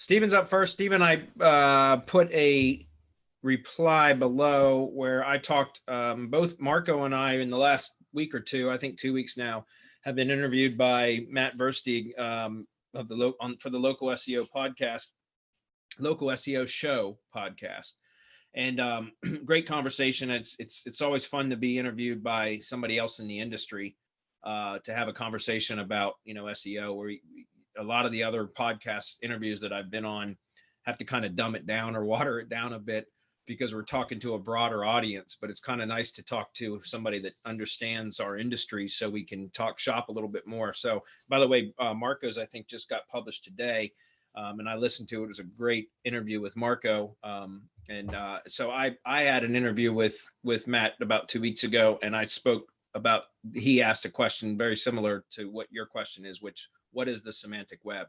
Steven's up first. Steven, I put a reply below where I talked, both Marco and I in the last week or two, I think 2 weeks now, have been interviewed by Matt Versteeg of for the local SEO podcast, local SEO show podcast. And great conversation. It's always fun to be interviewed by somebody else in the industry, to have a conversation about, SEO, where a lot of the other podcast interviews that I've been on have to kind of dumb it down or water it down a bit because we're talking to a broader audience. But it's kind of nice to talk to somebody that understands our industry so we can talk shop a little bit more. So, by the way, Marco's, I think, just got published today. And I listened to it. It was a great interview with Marco. So I had an interview with Matt about 2 weeks ago, and I spoke about, he asked a question very similar to what your question is, what is the semantic web?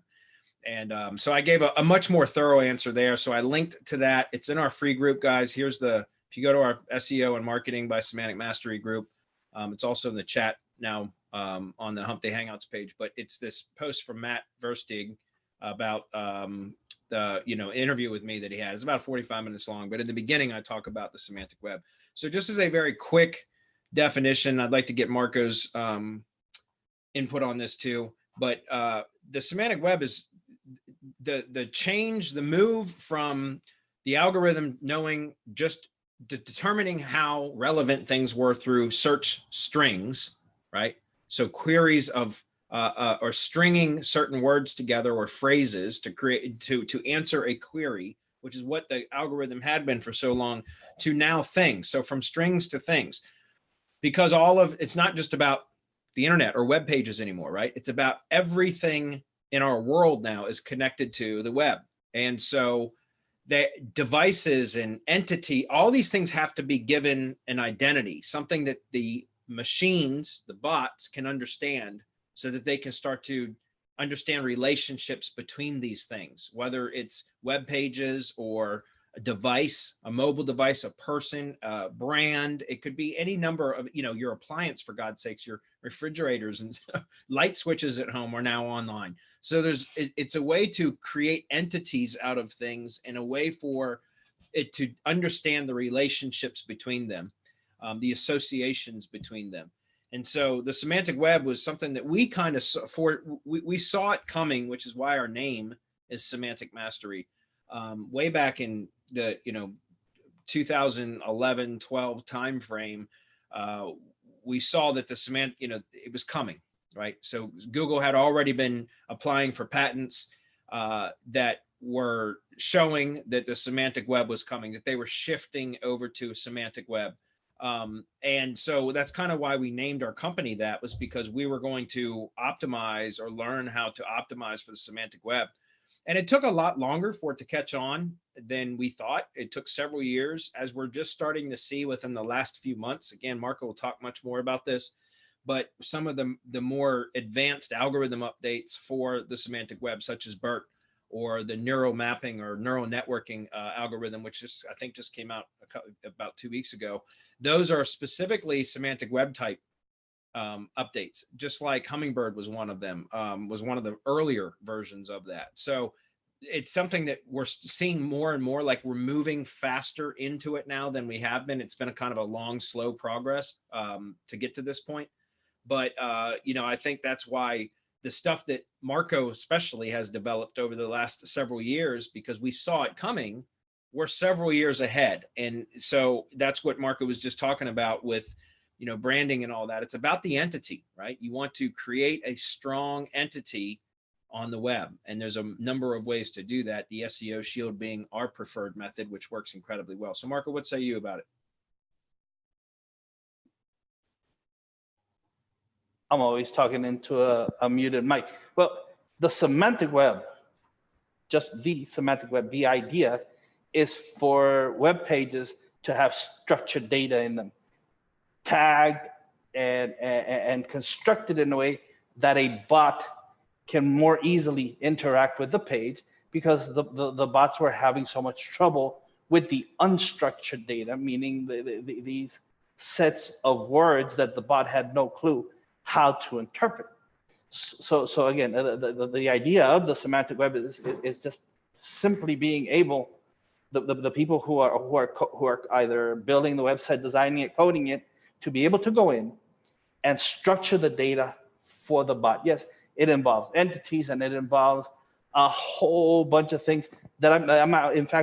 And so I gave a much more thorough answer there. So I linked to that. It's in our free group, guys. If you go to our SEO and marketing by Semantic Mastery group, it's also in the chat now on the Hump Day Hangouts page, but it's this post from Matt Versteeg about the interview with me that he had. It's about 45 minutes long, but in the beginning I talk about the semantic web. So just as a very quick definition, I'd like to get Marco's input on this too. But the semantic web is the move from the algorithm knowing, just determining how relevant things were through search strings, right? So queries of or stringing certain words together or phrases to answer a query, which is what the algorithm had been for so long, to now things. So from strings to things, because it's not just about the internet or web pages anymore, right? It's about everything in our world now is connected to the web. And so the devices and entity, all these things have to be given an identity, something that the machines, the bots, can understand, so that they can start to understand relationships between these things, whether it's web pages or a device, a mobile device, a person, a brand. It could be any number of, your appliance, for God's sakes, your refrigerators and light switches at home are now online. So it's a way to create entities out of things, and a way for it to understand the relationships between them, the associations between them. And so the semantic web was something that we kind of we saw it coming, which is why our name is Semantic Mastery. Way back in the 2011, 12 timeframe, we saw that the it was coming, right? So Google had already been applying for patents that were showing that the semantic web was coming, that they were shifting over to a semantic web. And so that's kind of why we named our company that, was because we were going to optimize or learn how to optimize for the semantic web. And it took a lot longer for it to catch on than we thought. It took several years, as we're just starting to see within the last few months. Again, Marco will talk much more about this, but some of the more advanced algorithm updates for the semantic web, such as BERT, or the neural mapping or neural networking algorithm, which I think just came out about 2 weeks ago. Those are specifically semantic web type updates, just like Hummingbird was one of them, was one of the earlier versions of that. So it's something that we're seeing more and more, like we're moving faster into it now than we have been. It's been a kind of a long, slow progress to get to this point. But, I think that's why the stuff that Marco especially has developed over the last several years, because we saw it coming, we're several years ahead. And so that's what Marco was just talking about with, branding and all that. It's about the entity, right? You want to create a strong entity on the web. And there's a number of ways to do that, the SEO Shield being our preferred method, which works incredibly well. So Marco, what say you about it? I'm always talking into a muted mic. Well, the semantic web, just the semantic web, the idea is for web pages to have structured data in them, tagged and constructed in a way that a bot can more easily interact with the page, because the bots were having so much trouble with the unstructured data, meaning these sets of words that the bot had no clue how to interpret. So again, the idea of the semantic web is just simply being able, the people who are either building the website, designing it, coding it, to be able to go in and structure the data for the bot. Yes, it involves entities and it involves a whole bunch of things that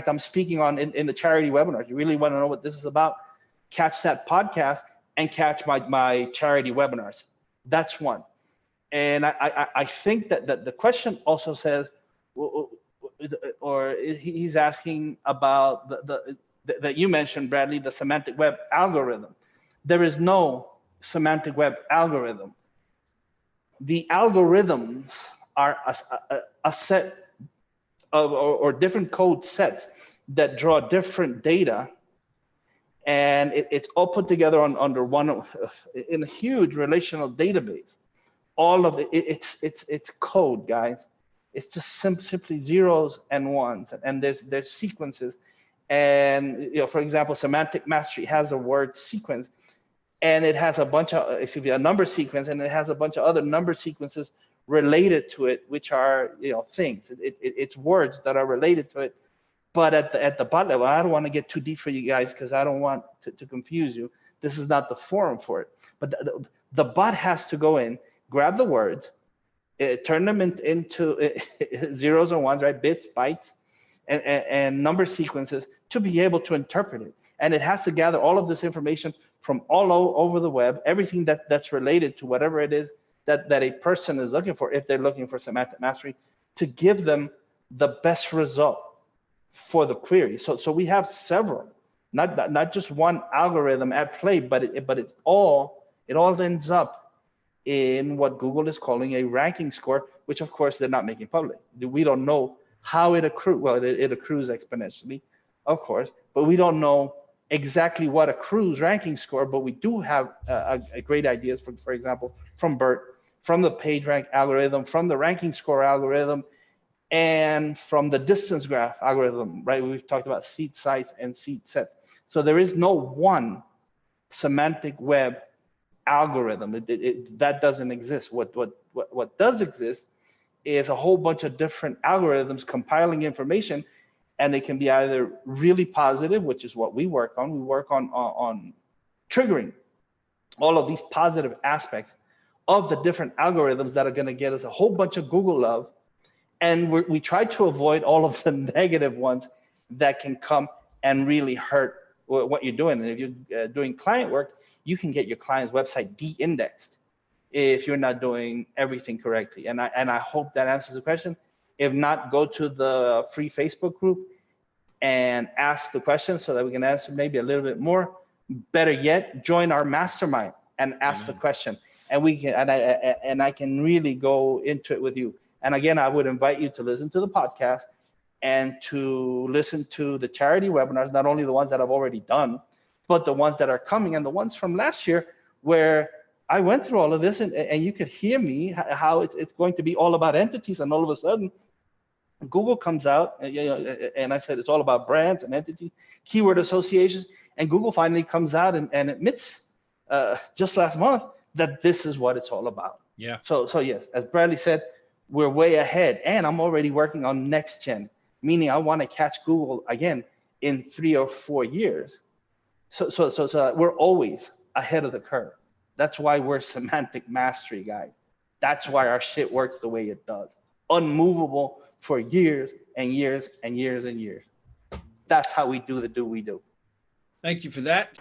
I'm speaking on in the charity webinar. If you really want to know what this is about, catch that podcast and catch my charity webinars. That's one. And I think that the question also says, or he's asking about that you mentioned, Bradley, the semantic web algorithm. There is no semantic web algorithm. The algorithms are a set of or different code sets that draw different data, and it's all put together under one in a huge relational database. All of it's code, guys. It's just simply zeros and ones, and there's sequences. And for example, semantic mastery has a word sequence, and it has a bunch of, a number sequence, and it has a bunch of other number sequences related to it, which are things. It's words that are related to it. But at the bot level, I don't want to get too deep for you guys because I don't want to confuse you. This is not the forum for it. But the bot has to go in, grab the words, turn them into zeros and ones, right? Bits, bytes, and number sequences to be able to interpret it. And it has to gather all of this information from all over the web, everything that's related to whatever it is that a person is looking for, if they're looking for semantic mastery, to give them the best result for the query. So we have several, not just one algorithm at play, but it all ends up in what Google is calling a ranking score, which of course they're not making public. We don't know how it accrues. Well, it accrues exponentially, of course, but we don't know exactly what accrues ranking score. But we do have a great ideas, for example, from BERT, from the PageRank algorithm, from the ranking score algorithm, and from the distance graph algorithm, right? We've talked about seat size and seat set. So there is no one semantic web algorithm. That doesn't exist. What does exist is a whole bunch of different algorithms compiling information, and it can be either really positive, which is what we work on. We work on triggering all of these positive aspects of the different algorithms that are going to get us a whole bunch of Google love. And we try to avoid all of the negative ones that can come and really hurt what you're doing. And if you're doing client work, you can get your client's website de-indexed if you're not doing everything correctly. And I hope that answers the question. If not, go to the free Facebook group and ask the question so that we can answer maybe a little bit more. Better yet, join our mastermind and ask the question. And we can, and I can really go into it with you. And again, I would invite you to listen to the podcast and to listen to the charity webinars, not only the ones that I've already done, but the ones that are coming and the ones from last year where I went through all of this and you could hear me how it's going to be all about entities. And all of a sudden, Google comes out and I said, it's all about brands and entities, keyword associations. And Google finally comes out and admits just last month that this is what it's all about. Yeah. So yes, as Bradley said, we're way ahead, and I'm already working on next gen, meaning I want to catch Google again in 3 or 4 years. So we're always ahead of the curve. That's why we're semantic mastery, guys. That's why our shit works the way it does. Unmovable for years and years and years and years. That's how we do we do. Thank you for that.